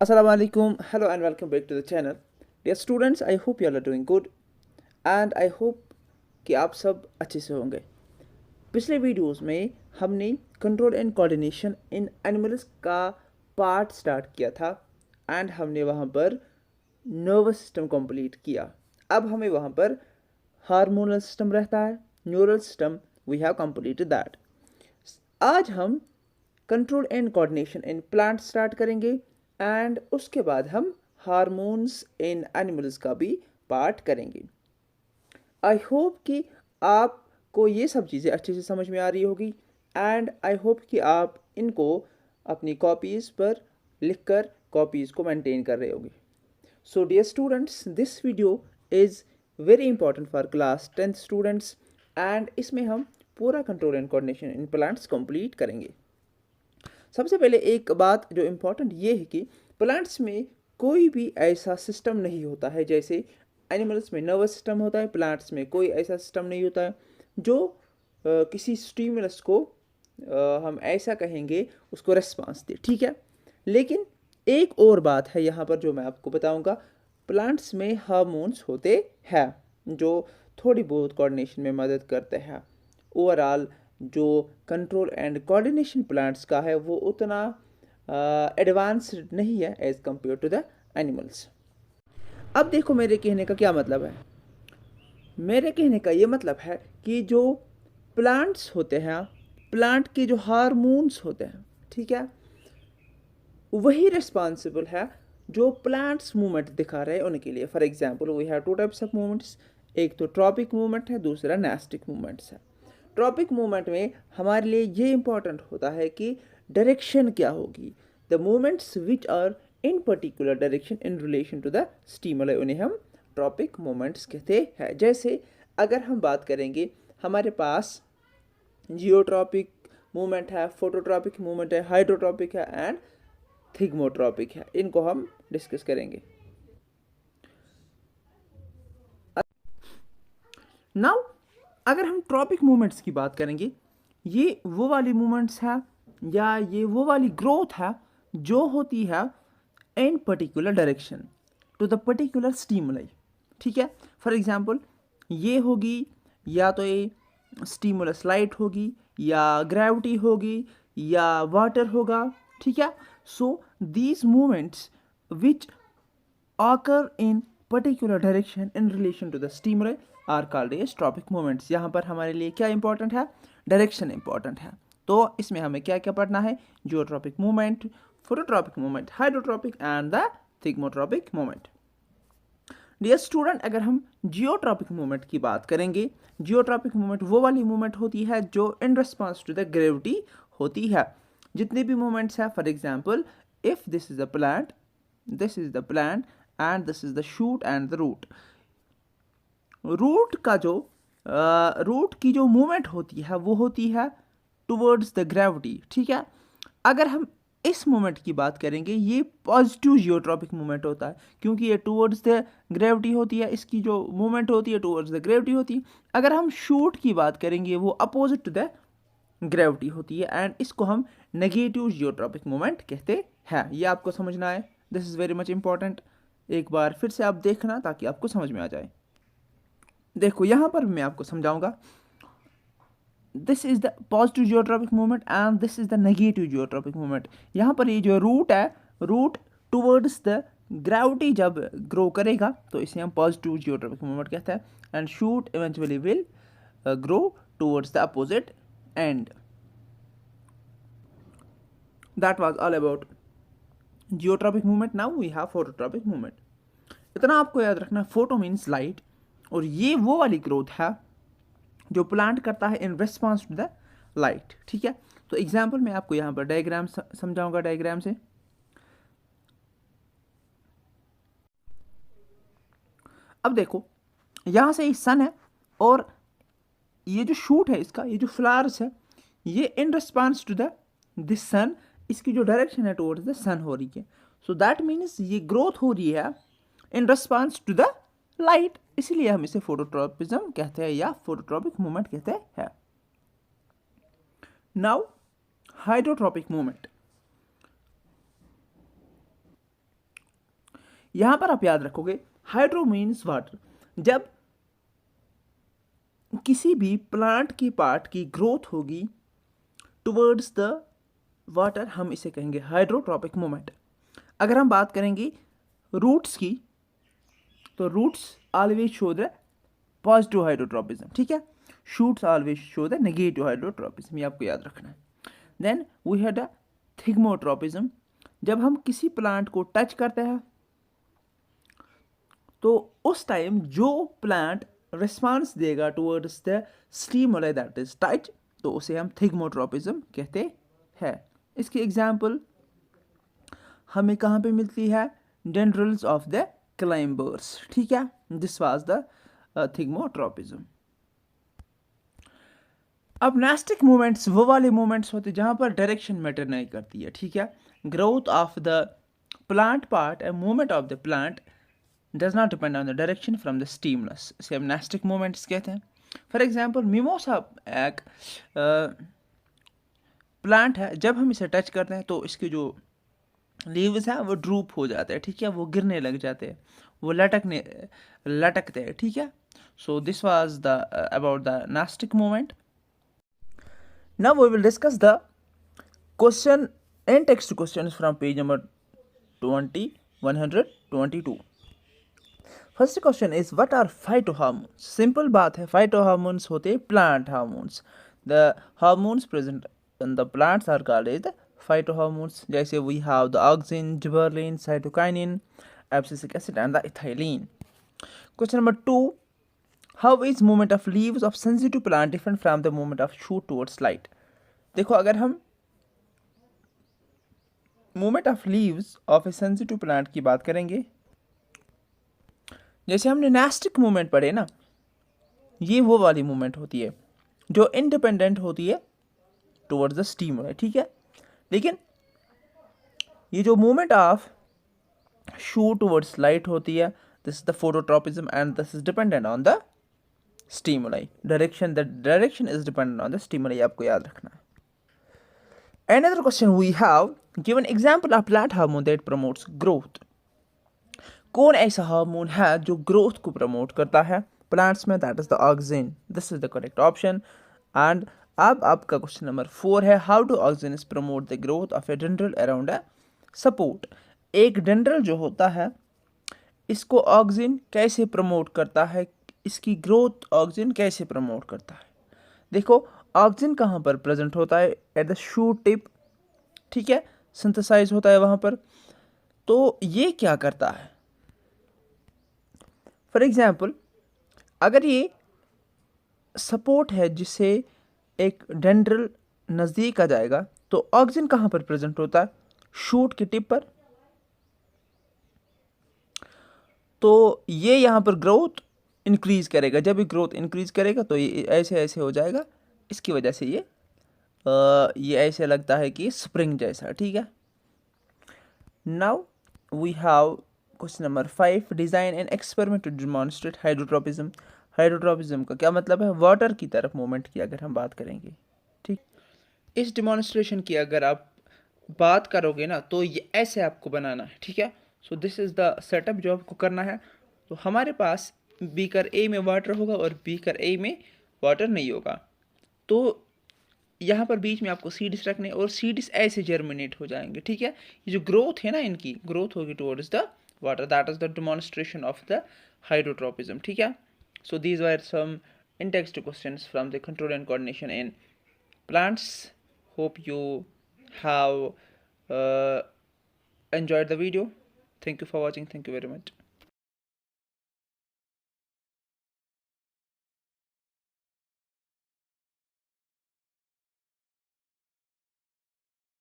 Assalamu alaikum, hello and welcome back to the channel. Dear students, I hope you all are doing good and I hope कि आप सब अच्छे से होंगे। पिछले वीडियोस में हमने control and coordination in animals का पार्ट स्टार्ट किया था एंड हमने वहाँ पर नर्वस सिस्टम कंप्लीट किया। अब हमें वहाँ पर हार्मोनल सिस्टम रहता है, neural system, we have completed that. आज हम control and coordination in plant start करेंगे एंड उसके बाद हम हार्मोन्स इन एनिमल्स का भी पार्ट करेंगे। आई होप कि आपको ये सब चीज़ें अच्छे से समझ में आ रही होगी एंड आई होप कि आप इनको अपनी कॉपीज़ पर लिखकर कॉपीज़ को मेंटेन कर रहे होगे। So dear students, this video is very important for class 10th students and इसमें हम पूरा control and coordination in plants complete करेंगे। सबसे पहले एक बात जो इम्पोर्टेंट ये है कि प्लांट्स में कोई भी ऐसा सिस्टम नहीं होता है जैसे एनिमल्स में नर्वस सिस्टम होता है, प्लांट्स में कोई ऐसा सिस्टम नहीं होता है जो किसी स्टिमुलस को हम ऐसा कहेंगे उसको रेस्पॉन्स दे, ठीक है। लेकिन एक और बात है यहाँ पर जो मैं आपको बताऊँगा, प्लांट्स में हार्मोन्स होते हैं जो थोड़ी बहुत कोऑर्डिनेशन में मदद करते हैं। ओवरऑल जो कंट्रोल एंड कोऑर्डिनेशन प्लांट्स का है वो उतना एडवांस्ड नहीं है as compared to the animals. अब देखो मेरे कहने का क्या मतलब है। मेरे कहने का ये मतलब है कि जो प्लांट्स होते हैं, प्लांट के जो हार्मोन्स होते हैं, ठीक है, वही रिस्पॉन्सिबल है जो प्लांट्स मूवमेंट दिखा रहे हैं उनके लिए। For example we have two types of movements, एक तो ट्रॉपिक मूवमेंट है, दूसरा नेस्टिक मूवमेंट्स है। ट्रॉपिक मूवमेंट में हमारे लिए ये इंपॉर्टेंट होता है कि डायरेक्शन क्या होगी, the movements which are in particular direction in relation to the stimulus, उन्हें हम ट्रॉपिक मूवमेंट्स कहते हैं। जैसे अगर हम बात करेंगे, हमारे पास जियोट्रॉपिक मूवमेंट है, फोटोट्रॉपिक मूवमेंट है, हाइड्रोट्रॉपिक है एंड थिग्मोट्रॉपिक है। इनको हम डिस्कस करेंगे। नाउ अगर हम ट्रॉपिक मूवमेंट्स की बात करेंगे, ये वो वाली मूवमेंट्स है या ये वो वाली ग्रोथ है जो होती है in particular direction to the particular stimuli, ठीक है। फॉर एग्जांपल ये होगी या तो ये स्टिमुलस लाइट होगी या ग्रेविटी होगी या वाटर होगा, ठीक है। So these movements which occur in particular direction in relation to the stimuli are called as tropic movements। यहाँ पर हमारे लिए क्या इंपॉर्टेंट है, डायरेक्शन इंपॉर्टेंट है। तो इसमें हमें क्या क्या पढ़ना है, geotropic movement, phototropic movement, hydrotropic and the thigmotropic movement. Dear student, अगर हम जियोट्रॉपिक मूवमेंट की बात करेंगे, जियोट्रॉपिक मूवमेंट वो वाली मूवमेंट होती है जो in response to the gravity होती है। जितने भी मूवमेंट्स हैं, for example if this is the plant, this is the plant and this is the shoot and the root. Root का जो रूट की जो मूवमेंट होती है वो होती है टुवर्ड्स द ग्रेविटी, ठीक है। अगर हम इस मूवमेंट की बात करेंगे, ये पॉजिटिव जियोट्रॉपिक मूवमेंट होता है क्योंकि ये टुवर्ड्स द ग्रेविटी होती है, इसकी जो मूवमेंट होती है टुवर्ड्स द ग्रेविटी होती है। अगर हम शूट की बात करेंगे वो अपोजिट टू द ग्रेविटी होती है एंड इसको हम नेगेटिव जियोट्रॉपिक मूवमेंट कहते हैं। ये आपको समझना है, this is very much important. एक बार फिर से आप देखना ताकि आपको समझ में आ जाए। देखो यहाँ पर मैं आपको समझाऊंगा, this is the positive geotropic movement and this is the negative geotropic movement. यहाँ पर ये जो रूट है, रूट टुवर्ड्स द ग्रेविटी जब ग्रो करेगा तो इसे हम पॉजिटिव जियोट्रॉपिक मूवमेंट कहते हैं and shoot eventually will grow towards the opposite end. That was all about geotropic movement. Now we have phototropic movement. इतना आपको याद रखना, फोटो मीन्स लाइट और ये वो वाली ग्रोथ है जो प्लांट करता है in response to the light, ठीक है। तो एग्जांपल मैं आपको यहाँ पर डायग्राम समझाऊंगा, डायग्राम से। अब देखो यहाँ से सन है और ये जो शूट है इसका, ये जो फ्लावर्स है, ये in response to the this sun, इसकी जो डायरेक्शन है टुवर्ड्स द सन हो रही है। सो दैट मीन्स ये ग्रोथ हो रही है in response to the light, इसलिए हम इसे फोटोट्रॉपिज्म कहते हैं या फोटोट्रॉपिक मूवमेंट कहते हैं। Now hydrotropic movement. यहाँ पर आप याद रखोगे हाइड्रो मीन्स वाटर। जब किसी भी प्लांट की पार्ट की ग्रोथ होगी टुवर्ड्स द वाटर, हम इसे कहेंगे हाइड्रोट्रॉपिक मूवमेंट। अगर हम बात करेंगे रूट्स की, तो roots always show the positive hydrotropism, ठीक है। Shoots always show the negative hydrotropism, ये आपको याद रखना है। Then we had a thigmotropism. जब हम किसी प्लांट को टच करते हैं तो उस टाइम जो प्लांट रिस्पॉन्स देगा towards the stimuli that is touch, तो उसे हम थिग्मोट्रॉपिज्म कहते हैं। इसकी एग्जाम्पल हमें कहाँ पे मिलती है? डेंड्रिल्स ऑफ द क्लाइंबर्स, ठीक है। This was the thigmotropism. अब नास्टिक मूवमेंट्स वो वाले मूवमेंट्स होते हैं जहाँ पर डायरेक्शन मैटर नहीं करती है, ठीक है। Growth of the plant part and movement of the plant does not depend on the direction from the stimulus, इसे हम नास्टिक मूवमेंट्स कहते हैं। फॉर एग्जांपल मिमोसा एक प्लांट है, जब हम इसे टच करते हैं तो इसके जो लीव्स हैं वो ड्रूप हो जाते हैं, ठीक है, वो गिरने लग जाते हैं, वो लटकते हैं, ठीक है। So this was the about the nastic movement. Now we will discuss the question and text questions from page number 122. First question is what are phytohormones? Simple बात है, phytohormones होते हैं plant hormones. The hormones present in the plants are called as the phytohormones. जैसे we have the auxin, gibberellin, cytokinin, abscisic acid and the ethylene. Question number 2. How is movement of leaves of sensitive plant different from the movement of shoot towards light? देखो, अगर हम movement of leaves of A sensitive plant की बात करेंगे, जैसे हमने nastic movement पढ़े ना, ये वो वाली मूवमेंट होती है जो इंडिपेंडेंट होती है टुवर्ड्स द स्टिमुलाई, ठीक है। लेकिन ये जो movement of shoot towards light होती है, this is the phototropism and this is dependent on the stimuli direction. The direction is dependent on the stimuli, आपको याद रखना है. Another question we have, give an example of plant hormone that promotes growth. कौन ऐसा hormone है जो growth को promote करता है प्लांट्स में? That is the auxin. This is the correct option. And अब आपका क्वेश्चन नंबर 4 है, how do auxins promote the growth of a tendril around a support. एक डेंड्रिल जो होता है, इसको ऑक्सिन कैसे प्रमोट करता है, इसकी ग्रोथ ऑक्सिन कैसे प्रमोट करता है? देखो, ऑक्सिन कहाँ पर प्रेजेंट होता है? एट द शूट टिप, ठीक है, सिंथेसाइज होता है वहाँ पर. तो ये क्या करता है? फॉर एग्जाम्पल, अगर ये सपोर्ट है जिसे एक डेंड्रिल नज़दीक आ जाएगा, तो ऑक्सिन कहाँ पर प्रेजेंट होता है? शूट की टिप पर. तो ये यहाँ पर ग्रोथ इंक्रीज करेगा. जब ये ग्रोथ इंक्रीज करेगा तो ये ऐसे ऐसे हो जाएगा. इसकी वजह से ये ऐसे लगता है कि स्प्रिंग जैसा, ठीक है. Now we have question number 5, design and experiment to demonstrate hydrotropism. Hydrotropism का क्या मतलब है? वाटर की तरफ मूवमेंट की अगर हम बात करेंगे, ठीक. इस डिमॉन्स्ट्रेशन की अगर आप बात करोगे ना, तो ये ऐसे आपको बनाना है, ठीक है. So this is the setup जो आपको करना है. तो हमारे पास बीकर ए में वाटर होगा और बीकर ए में वाटर नहीं होगा. तो यहाँ पर बीच में आपको सीड्स रखने, और सीड्स ऐसे जर्मिनेट हो जाएंगे, ठीक है. ये जो ग्रोथ है ना, इनकी ग्रोथ होगी towards the water. That is the demonstration of the hydrotropism, ठीक है. So these were some in text questions from the control and coordination in plants. Hope you have enjoyed the video. Thank you for watching. Thank you very much.